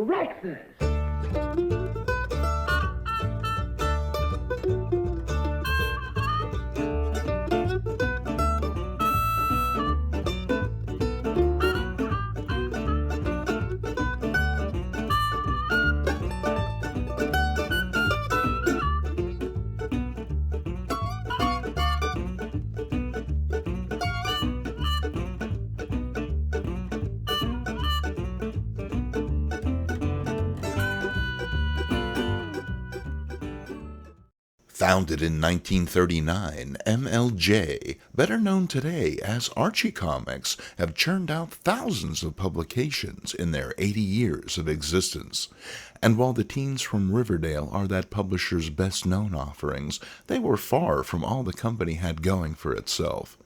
breakfast. Founded in 1939, MLJ, better known today as Archie Comics, have churned out thousands of publications in their 80 years of existence. And while the teens from Riverdale are that publisher's best-known offerings, they were far from all the company had going for itself.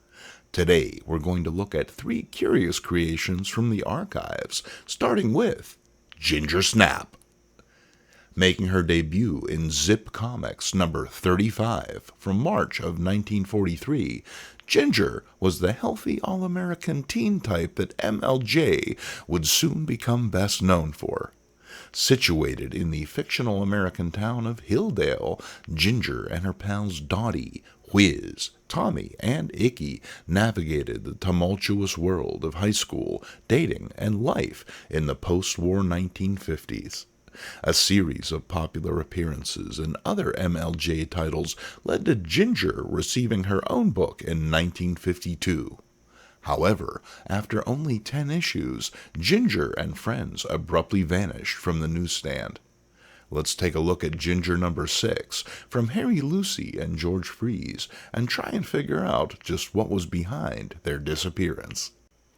Today, we're going to look at 3 curious creations from the archives, starting with Ginger Snap. Making her debut in Zip Comics number 35 from March of 1943, Ginger was the healthy all-American teen type that MLJ would soon become best known for. Situated in the fictional American town of Hilldale, Ginger and her pals Dottie, Whiz, Tommy, and Icky navigated the tumultuous world of high school, dating, and life in the post-war 1950s. A series of popular appearances in other MLJ titles led to Ginger receiving her own book in 1952. However, after only 10 issues, Ginger and friends abruptly vanished from the newsstand. Let's take a look at Ginger number 6 from Harry Lucy and George Freeze and try and figure out just what was behind their disappearance.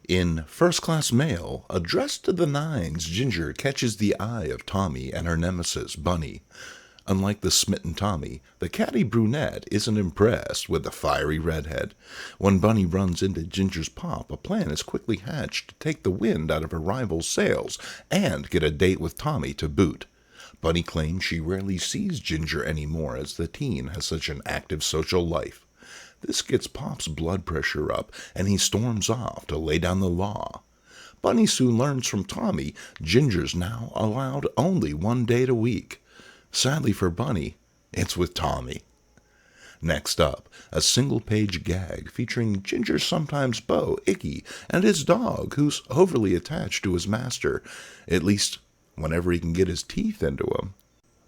In First Class Mail, addressed to the Nines, Ginger catches the eye of Tommy and her nemesis, Bunny. Unlike the smitten Tommy, the catty brunette isn't impressed with the fiery redhead. When Bunny runs into Ginger's pop, a plan is quickly hatched to take the wind out of her rival's sails and get a date with Tommy to boot. Bunny claims she rarely sees Ginger anymore as the teen has such an active social life. This gets Pop's blood pressure up, and he storms off to lay down the law. Bunny soon learns from Tommy Ginger's now allowed only 1 date a week. Sadly for Bunny, it's with Tommy. Next up, a single-page gag featuring Ginger's sometimes beau, Icky, and his dog, who's overly attached to his master, at least whenever he can get his teeth into him.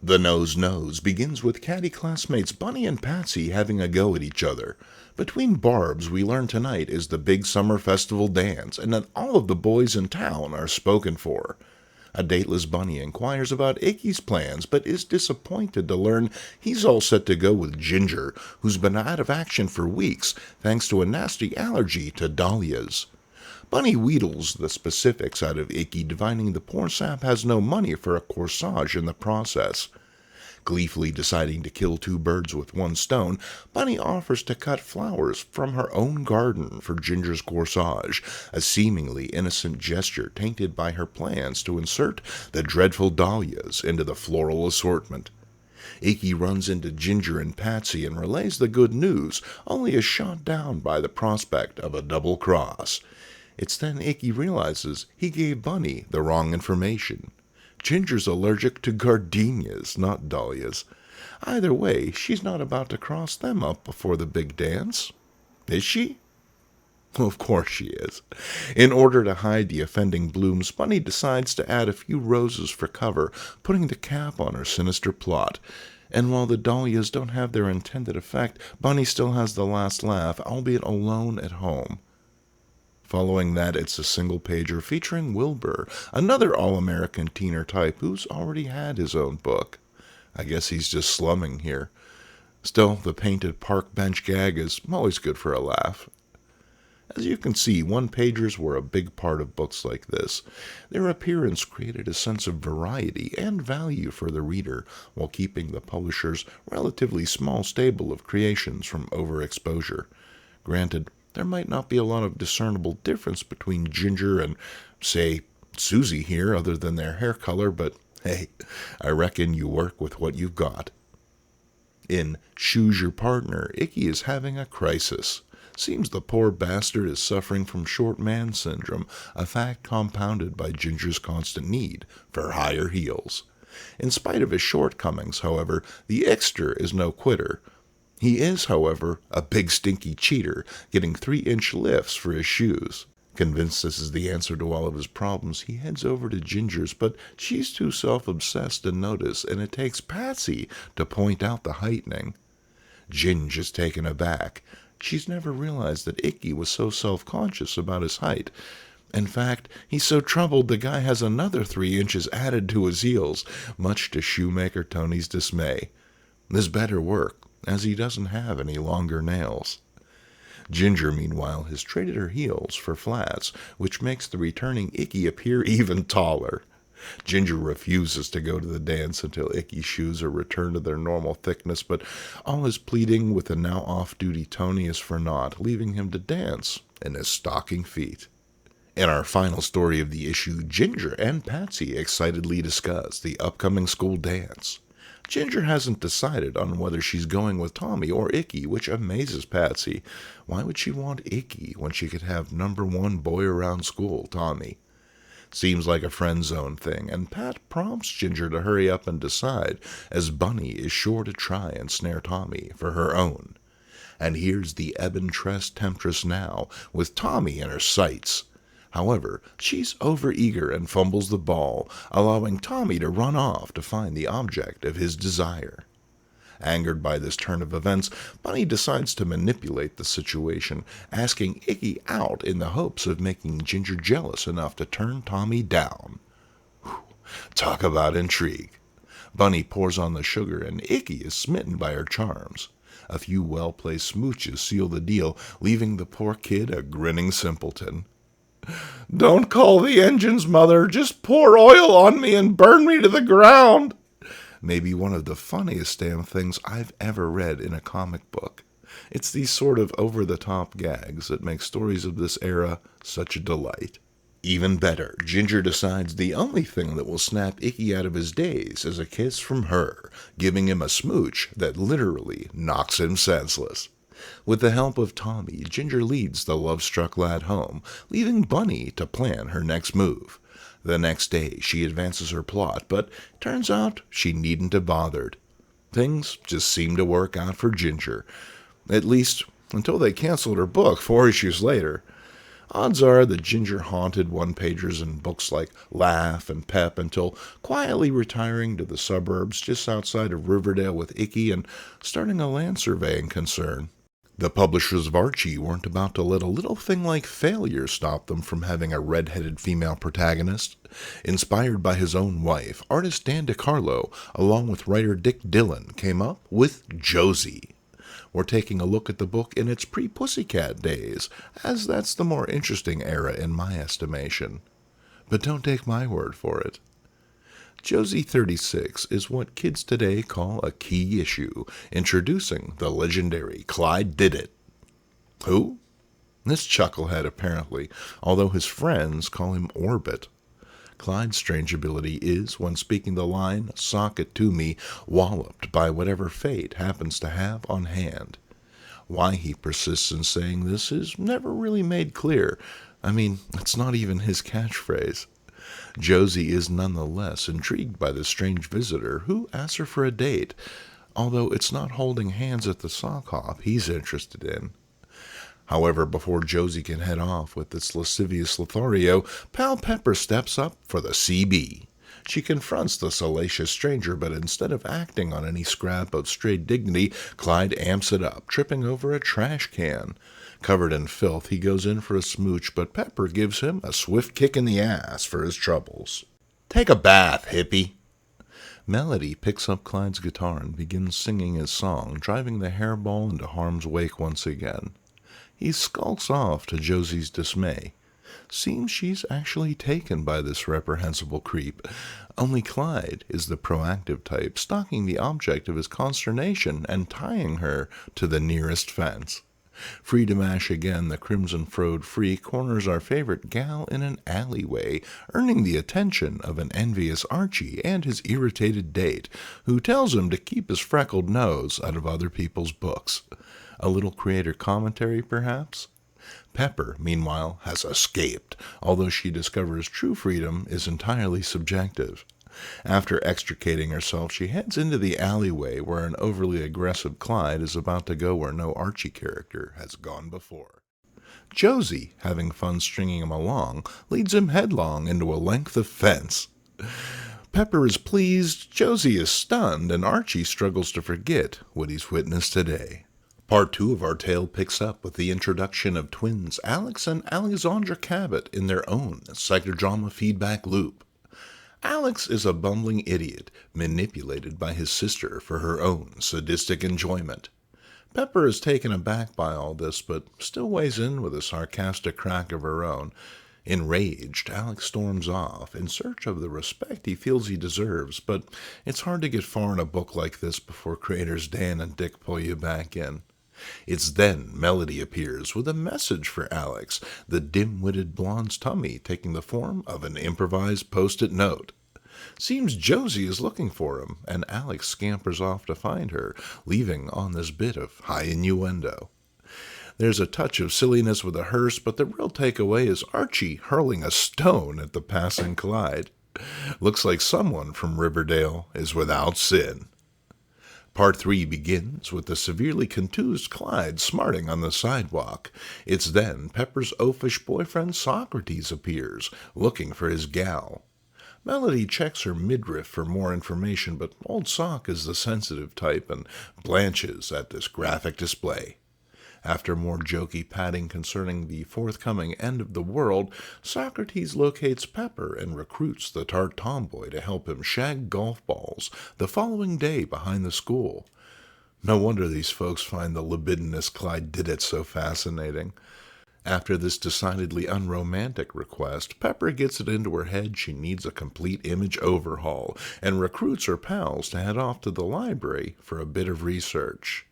The Nose begins with catty classmates Bunny and Patsy having a go at each other. Between barbs, we learn tonight is the big summer festival dance, and that all of the boys in town are spoken for. A dateless Bunny inquires about Icky's plans, but is disappointed to learn he's all set to go with Ginger, who's been out of action for weeks thanks to a nasty allergy to dahlias. Bunny wheedles the specifics out of Icky, divining the poor sap has no money for a corsage in the process. Gleefully deciding to kill 2 birds with 1 stone, Bunny offers to cut flowers from her own garden for Ginger's corsage, a seemingly innocent gesture tainted by her plans to insert the dreadful dahlias into the floral assortment. Icky runs into Ginger and Patsy and relays the good news, only is shot down by the prospect of a double cross. It's then Icky realizes he gave Bunny the wrong information. Ginger's allergic to gardenias, not dahlias. Either way, she's not about to cross them up before the big dance. Is she? Of course she is. In order to hide the offending blooms, Bunny decides to add a few roses for cover, putting the cap on her sinister plot. And while the dahlias don't have their intended effect, Bunny still has the last laugh, albeit alone at home. Following that, it's a single-pager featuring Wilbur, another all-American teener type who's already had his own book. I guess he's just slumming here. Still, the painted park bench gag is always good for a laugh. As you can see, one-pagers were a big part of books like this. Their appearance created a sense of variety and value for the reader, while keeping the publisher's relatively small stable of creations from overexposure. Granted, there might not be a lot of discernible difference between Ginger and, say, Susie here, other than their hair color, but hey, I reckon you work with what you've got. In Choose Your Partner, Icky is having a crisis. Seems the poor bastard is suffering from short man syndrome, a fact compounded by Ginger's constant need for higher heels. In spite of his shortcomings, however, the Ixter is no quitter. He is, however, a big stinky cheater, getting 3-inch lifts for his shoes. Convinced this is the answer to all of his problems, he heads over to Ginger's, but she's too self-obsessed to notice, and it takes Patsy to point out the heightening. Ginge is taken aback. She's never realized that Icky was so self-conscious about his height. In fact, he's so troubled the guy has another 3 inches added to his heels, much to shoemaker Tony's dismay. This better work, as he doesn't have any longer nails. Ginger, meanwhile, has traded her heels for flats, which makes the returning Icky appear even taller. Ginger refuses to go to the dance until Icky's shoes are returned to their normal thickness, but all his pleading with the now off-duty Tony is for naught, leaving him to dance in his stocking feet. In our final story of the issue, Ginger and Patsy excitedly discuss the upcoming school dance. Ginger hasn't decided on whether she's going with Tommy or Icky, which amazes Patsy. Why would she want Icky when she could have #1 boy around school, Tommy? Seems like a friend zone thing, and Pat prompts Ginger to hurry up and decide, as Bunny is sure to try and snare Tommy for her own. And here's the ebon tressed temptress now, with Tommy in her sights. However, she's overeager and fumbles the ball, allowing Tommy to run off to find the object of his desire. Angered by this turn of events, Bunny decides to manipulate the situation, asking Icky out in the hopes of making Ginger jealous enough to turn Tommy down. Whew, talk about intrigue. Bunny pours on the sugar, and Icky is smitten by her charms. A few well-placed smooches seal the deal, leaving the poor kid a grinning simpleton. "Don't call the engines, Mother. Just pour oil on me and burn me to the ground." Maybe one of the funniest damn things I've ever read in a comic book. It's these sort of over-the-top gags that make stories of this era such a delight. Even better, Ginger decides the only thing that will snap Icky out of his daze is a kiss from her, giving him a smooch that literally knocks him senseless. With the help of Tommy, Ginger leads the love-struck lad home, leaving Bunny to plan her next move. The next day, she advances her plot, but turns out she needn't have bothered. Things just seem to work out for Ginger, at least until they canceled her book 4 issues later. Odds are that Ginger haunted one-pagers in books like Laugh and Pep until quietly retiring to the suburbs just outside of Riverdale with Icky and starting a land surveying concern. The publishers of Archie weren't about to let a little thing like failure stop them from having a red-headed female protagonist. Inspired by his own wife, artist Dan DeCarlo, along with writer Dick Dillon, came up with Josie. We're taking a look at the book in its pre-Pussycat days, as that's the more interesting era in my estimation. But don't take my word for it. Josie 36 is what kids today call a key issue, introducing the legendary Clyde Did It. Who? This chucklehead apparently, although his friends call him Orbit. Clyde's strange ability is, when speaking the line, "Sock it to me," walloped by whatever fate happens to have on hand. Why he persists in saying this is never really made clear. I mean, it's not even his catchphrase. Josie is nonetheless intrigued by the strange visitor who asks her for a date, although it's not holding hands at the sock hop he's interested in. However, before Josie can head off with its lascivious Lothario, Pal Pepper steps up for the CB. She confronts the salacious stranger, but instead of acting on any scrap of stray dignity, Clyde amps it up, tripping over a trash can. Covered in filth, he goes in for a smooch, but Pepper gives him a swift kick in the ass for his troubles. "Take a bath, hippie." Melody picks up Clyde's guitar and begins singing his song, driving the hairball into harm's wake once again. He skulks off to Josie's dismay. Seems she's actually taken by this reprehensible creep. Only Clyde is the proactive type, stalking the object of his consternation and tying her to the nearest fence. Free to mash again, the crimson-froed freak corners our favorite gal in an alleyway, earning the attention of an envious Archie and his irritated date, who tells him to keep his freckled nose out of other people's books. A little creator commentary, perhaps? Pepper, meanwhile, has escaped, although she discovers true freedom is entirely subjective. After extricating herself, she heads into the alleyway where an overly aggressive Clyde is about to go where no Archie character has gone before. Josie, having fun stringing him along, leads him headlong into a length of fence. Pepper is pleased, Josie is stunned, and Archie struggles to forget what he's witnessed today. Part 2 of our tale picks up with the introduction of twins Alex and Alexandra Cabot in their own psychodrama feedback loop. Alex is a bumbling idiot, manipulated by his sister for her own sadistic enjoyment. Pepper is taken aback by all this, but still weighs in with a sarcastic crack of her own. Enraged, Alex storms off, in search of the respect he feels he deserves, but it's hard to get far in a book like this before creators Dan and Dick pull you back in. It's then Melody appears with a message for Alex, the dim-witted blonde's tummy taking the form of an improvised post-it note. Seems Josie is looking for him, and Alex scampers off to find her, leaving on this bit of high innuendo. There's a touch of silliness with a hearse, but the real takeaway is Archie hurling a stone at the passing Clyde. Looks like someone from Riverdale is without sin. Part 3 begins with the severely contused Clyde smarting on the sidewalk. It's then Pepper's oafish boyfriend Socrates appears, looking for his gal. Melody checks her midriff for more information, but old Sock is the sensitive type and blanches at this graphic display. After more jokey patting concerning the forthcoming end of the world, Socrates locates Pepper and recruits the tart tomboy to help him shag golf balls the following day behind the school. No wonder these folks find the libidinous Clyde Didit so fascinating. After this decidedly unromantic request, Pepper gets it into her head she needs a complete image overhaul and recruits her pals to head off to the library for a bit of research.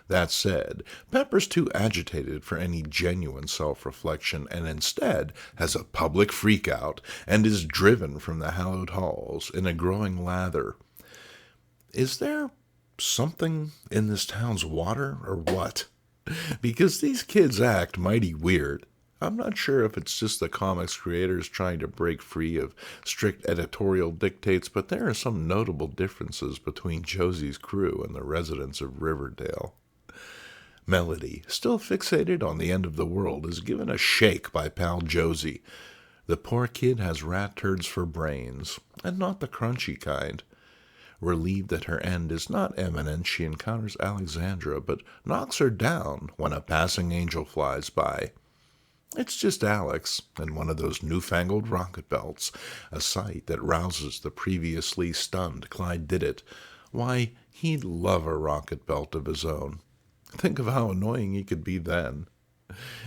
That said, Pepper's too agitated for any genuine self-reflection and instead has a public freakout and is driven from the hallowed halls in a growing lather. Is there something in this town's water or what? Because these kids act mighty weird. I'm not sure if it's just the comics creators trying to break free of strict editorial dictates, but there are some notable differences between Josie's crew and the residents of Riverdale. Melody, still fixated on the end of the world, is given a shake by pal Josie. The poor kid has rat turds for brains, and not the crunchy kind. Relieved that her end is not imminent, she encounters Alexandra, but knocks her down when a passing angel flies by. It's just Alex, and one of those newfangled rocket belts, a sight that rouses the previously stunned Clyde Didit. Why, he'd love a rocket belt of his own. Think of how annoying he could be then.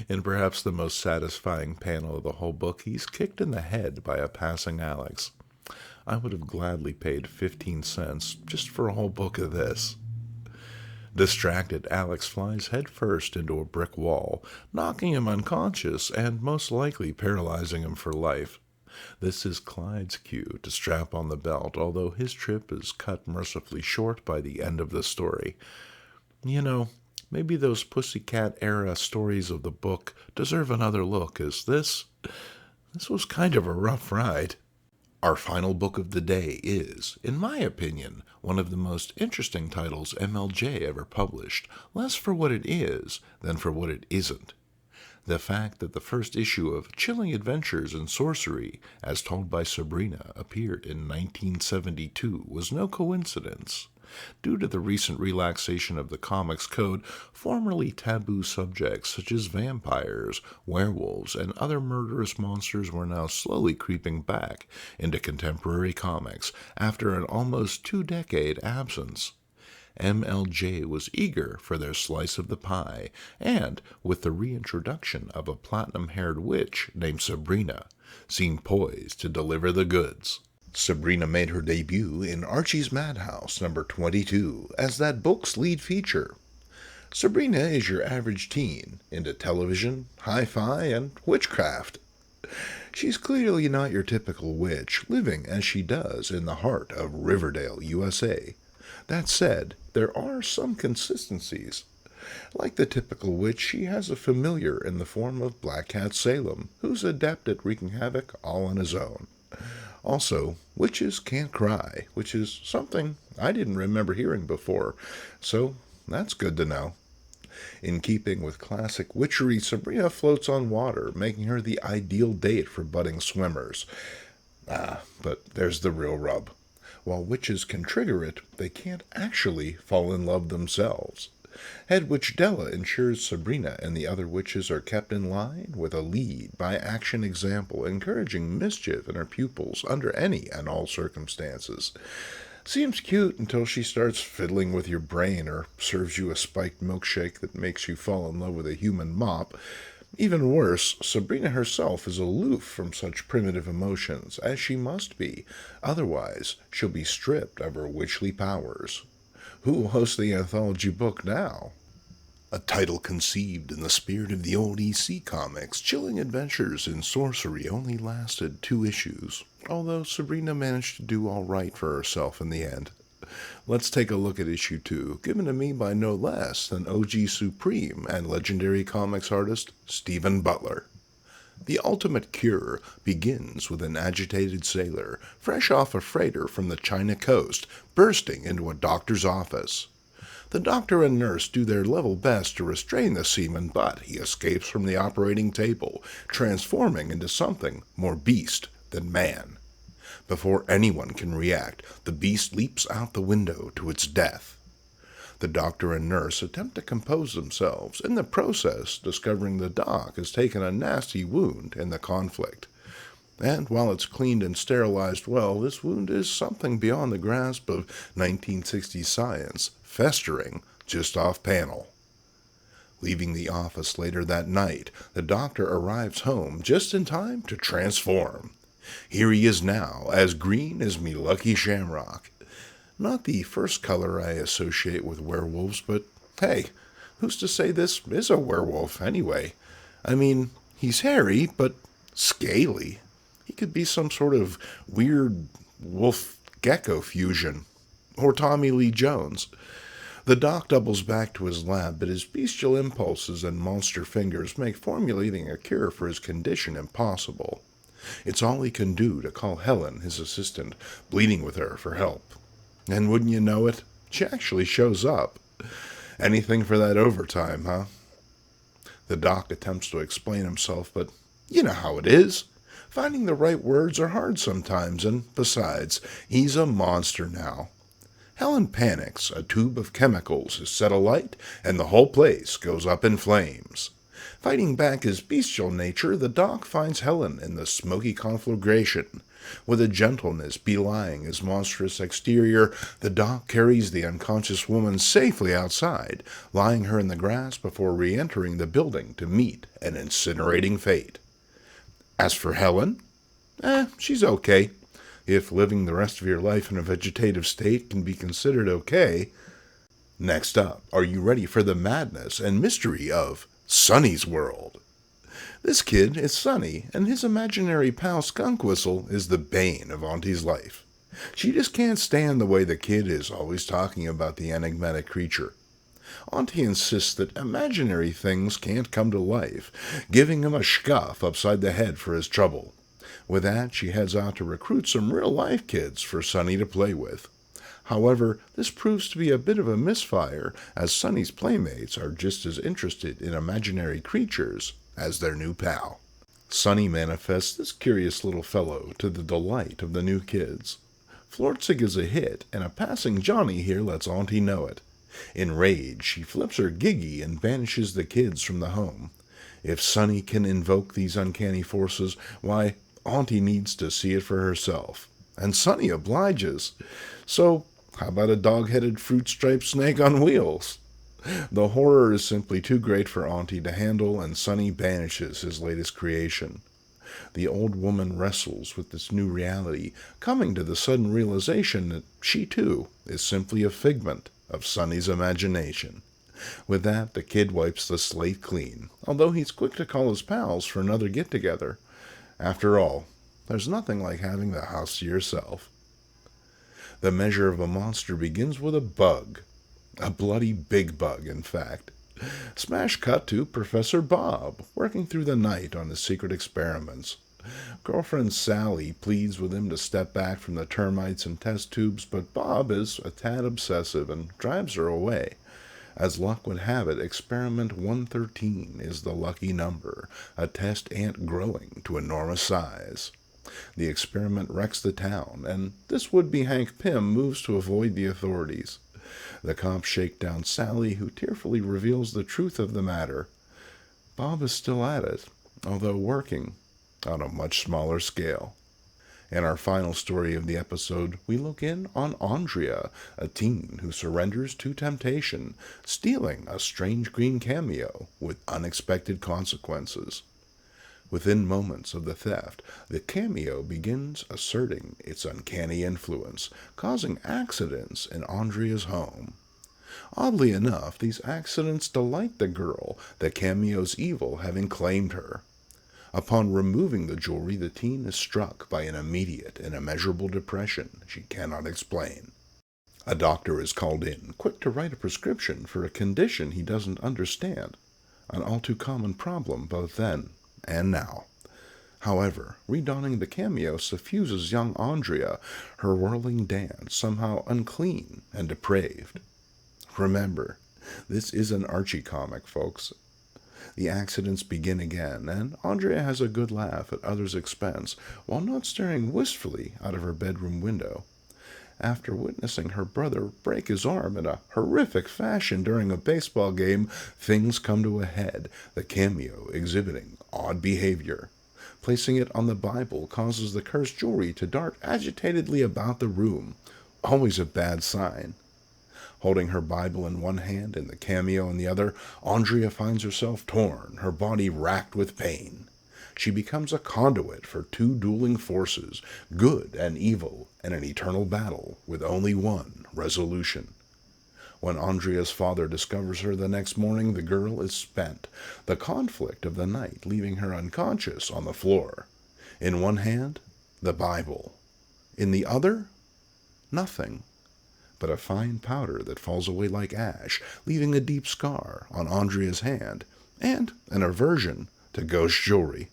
In perhaps the most satisfying panel of the whole book, he's kicked in the head by a passing Alex. I would have gladly paid 15 cents just for a whole book of this. Distracted, Alex flies headfirst into a brick wall, knocking him unconscious and most likely paralyzing him for life. This is Clyde's cue to strap on the belt, although his trip is cut mercifully short by the end of the story. You know, maybe those Pussycat-era stories of the book deserve another look, as this was kind of a rough ride. Our final book of the day is, in my opinion, one of the most interesting titles MLJ ever published, less for what it is than for what it isn't. The fact that the first issue of Chilling Adventures in Sorcery, as told by Sabrina, appeared in 1972 was no coincidence. Due to the recent relaxation of the Comics Code, formerly taboo subjects such as vampires, werewolves, and other murderous monsters were now slowly creeping back into contemporary comics after an almost 2-decade absence. MLJ was eager for their slice of the pie, and, with the reintroduction of a platinum-haired witch named Sabrina, seemed poised to deliver the goods. Sabrina made her debut in Archie's Madhouse number 22 as that book's lead feature. Sabrina is your average teen, into television, hi-fi, and witchcraft. She's clearly not your typical witch, living as she does in the heart of Riverdale, USA. That said, there are some consistencies. Like the typical witch, she has a familiar in the form of Black Cat Salem, who's adept at wreaking havoc all on his own. Also, witches can't cry, which is something I didn't remember hearing before, so that's good to know. In keeping with classic witchery, Sabrina floats on water, making her the ideal date for budding swimmers. But there's the real rub. While witches can trigger it, they can't actually fall in love themselves. Head Witch Della ensures Sabrina and the other witches are kept in line with a lead-by-action example encouraging mischief in her pupils under any and all circumstances. Seems cute until she starts fiddling with your brain or serves you a spiked milkshake that makes you fall in love with a human mop. Even worse, Sabrina herself is aloof from such primitive emotions, as she must be. Otherwise, she'll be stripped of her witchly powers. Who will host the anthology book now? A title conceived in the spirit of the old EC comics, Chilling Adventures in Sorcery only lasted 2 issues, although Sabrina managed to do all right for herself in the end. Let's take a look at issue 2, given to me by no less than OG Supreme and legendary comics artist Stephen Butler. The ultimate cure begins with an agitated sailor, fresh off a freighter from the China coast, bursting into a doctor's office. The doctor and nurse do their level best to restrain the seaman, but he escapes from the operating table, transforming into something more beast than man. Before anyone can react, the beast leaps out the window to its death. The doctor and nurse attempt to compose themselves, in the process discovering the doc has taken a nasty wound in the conflict. And while it's cleaned and sterilized well, this wound is something beyond the grasp of 1960s science, festering just off panel. Leaving the office later that night, the doctor arrives home just in time to transform. Here he is now, as green as me lucky shamrock. Not the first color I associate with werewolves, but hey, who's to say this is a werewolf anyway? I mean, he's hairy, but scaly. He could be some sort of weird wolf-gecko fusion. Or Tommy Lee Jones. The doc doubles back to his lab, but his bestial impulses and monster fingers make formulating a cure for his condition impossible. It's all he can do to call Helen, his assistant, pleading with her for help. And wouldn't you know it, she actually shows up. Anything for that overtime, huh? The doc attempts to explain himself, but you know how it is. Finding the right words are hard sometimes, and besides, he's a monster now. Helen panics, a tube of chemicals is set alight, and the whole place goes up in flames. Fighting back his bestial nature, the doc finds Helen in the smoky conflagration. With a gentleness belying his monstrous exterior, the doc carries the unconscious woman safely outside, lying her in the grass before re-entering the building to meet an incinerating fate. As for Helen, she's okay. If living the rest of your life in a vegetative state can be considered okay. Next up, are you ready for the madness and mystery of Sonny's World? This kid is Sonny, and his imaginary pal Skunk Whistle is the bane of Auntie's life. She just can't stand the way the kid is always talking about the enigmatic creature. Auntie insists that imaginary things can't come to life, giving him a scuff upside the head for his trouble. With that, she heads out to recruit some real-life kids for Sonny to play with. However, this proves to be a bit of a misfire, as Sonny's playmates are just as interested in imaginary creatures as their new pal. Sonny manifests this curious little fellow to the delight of the new kids. Flortzig is a hit, and a passing Johnny here lets Auntie know it. Enraged, she flips her Giggy and banishes the kids from the home. If Sonny can invoke these uncanny forces, why, Auntie needs to see it for herself. And Sonny obliges. So, how about a dog-headed fruit-striped snake on wheels? The horror is simply too great for Auntie to handle, and Sonny banishes his latest creation. The old woman wrestles with this new reality, coming to the sudden realization that she, too, is simply a figment of Sonny's imagination. With that, the kid wipes the slate clean, although he's quick to call his pals for another get-together. After all, there's nothing like having the house to yourself. The measure of a monster begins with a bug. A bloody big bug, in fact. Smash cut to Professor Bob, working through the night on his secret experiments. Girlfriend Sally pleads with him to step back from the termites and test tubes, but Bob is a tad obsessive and drives her away. As luck would have it, experiment 113 is the lucky number, a test ant growing to enormous size. The experiment wrecks the town, and this would-be Hank Pym moves to avoid the authorities. The cops shake down Sally, who tearfully reveals the truth of the matter. Bob is still at it, although working on a much smaller scale. In our final story of the episode, we look in on Andrea, a teen who surrenders to temptation, stealing a strange green cameo with unexpected consequences. Within moments of the theft, the cameo begins asserting its uncanny influence, causing accidents in Andrea's home. Oddly enough, these accidents delight the girl, the cameo's evil having claimed her. Upon removing the jewelry, the teen is struck by an immediate and immeasurable depression she cannot explain. A doctor is called in, quick to write a prescription for a condition he doesn't understand, an all-too-common problem both then and now. However, redonning the cameo suffuses young Andrea, her whirling dance somehow unclean and depraved. Remember, this is an Archie comic, folks. The accidents begin again, and Andrea has a good laugh at others' expense while not staring wistfully out of her bedroom window. After witnessing her brother break his arm in a horrific fashion during a baseball game, things come to a head, the cameo exhibiting odd behavior. Placing it on the Bible causes the cursed jewelry to dart agitatedly about the room, always a bad sign. Holding her Bible in one hand and the cameo in the other, Andrea finds herself torn, her body racked with pain. She becomes a conduit for two dueling forces, good and evil, in an eternal battle with only one resolution. When Andrea's father discovers her the next morning, the girl is spent, the conflict of the night leaving her unconscious on the floor. In one hand, the Bible. In the other, nothing but a fine powder that falls away like ash, leaving a deep scar on Andrea's hand, and an aversion to ghost jewelry.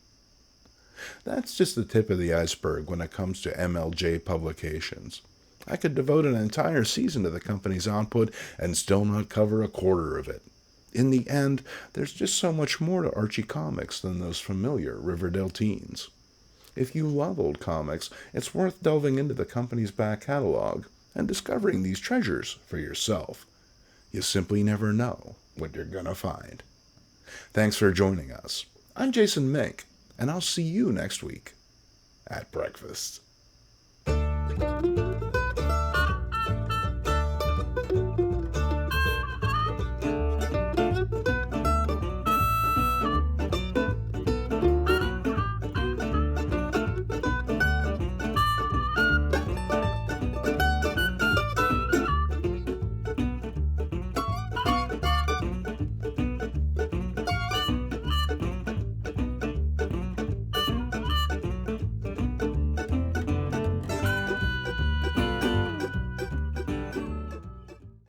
That's just the tip of the iceberg when it comes to MLJ publications. I could devote an entire season to the company's output and still not cover a quarter of it. In the end, there's just so much more to Archie Comics than those familiar Riverdale teens. If you love old comics, it's worth delving into the company's back catalog and discovering these treasures for yourself. You simply never know what you're gonna find. Thanks for joining us. I'm Jason MINK, and I'll see you next week at breakfast.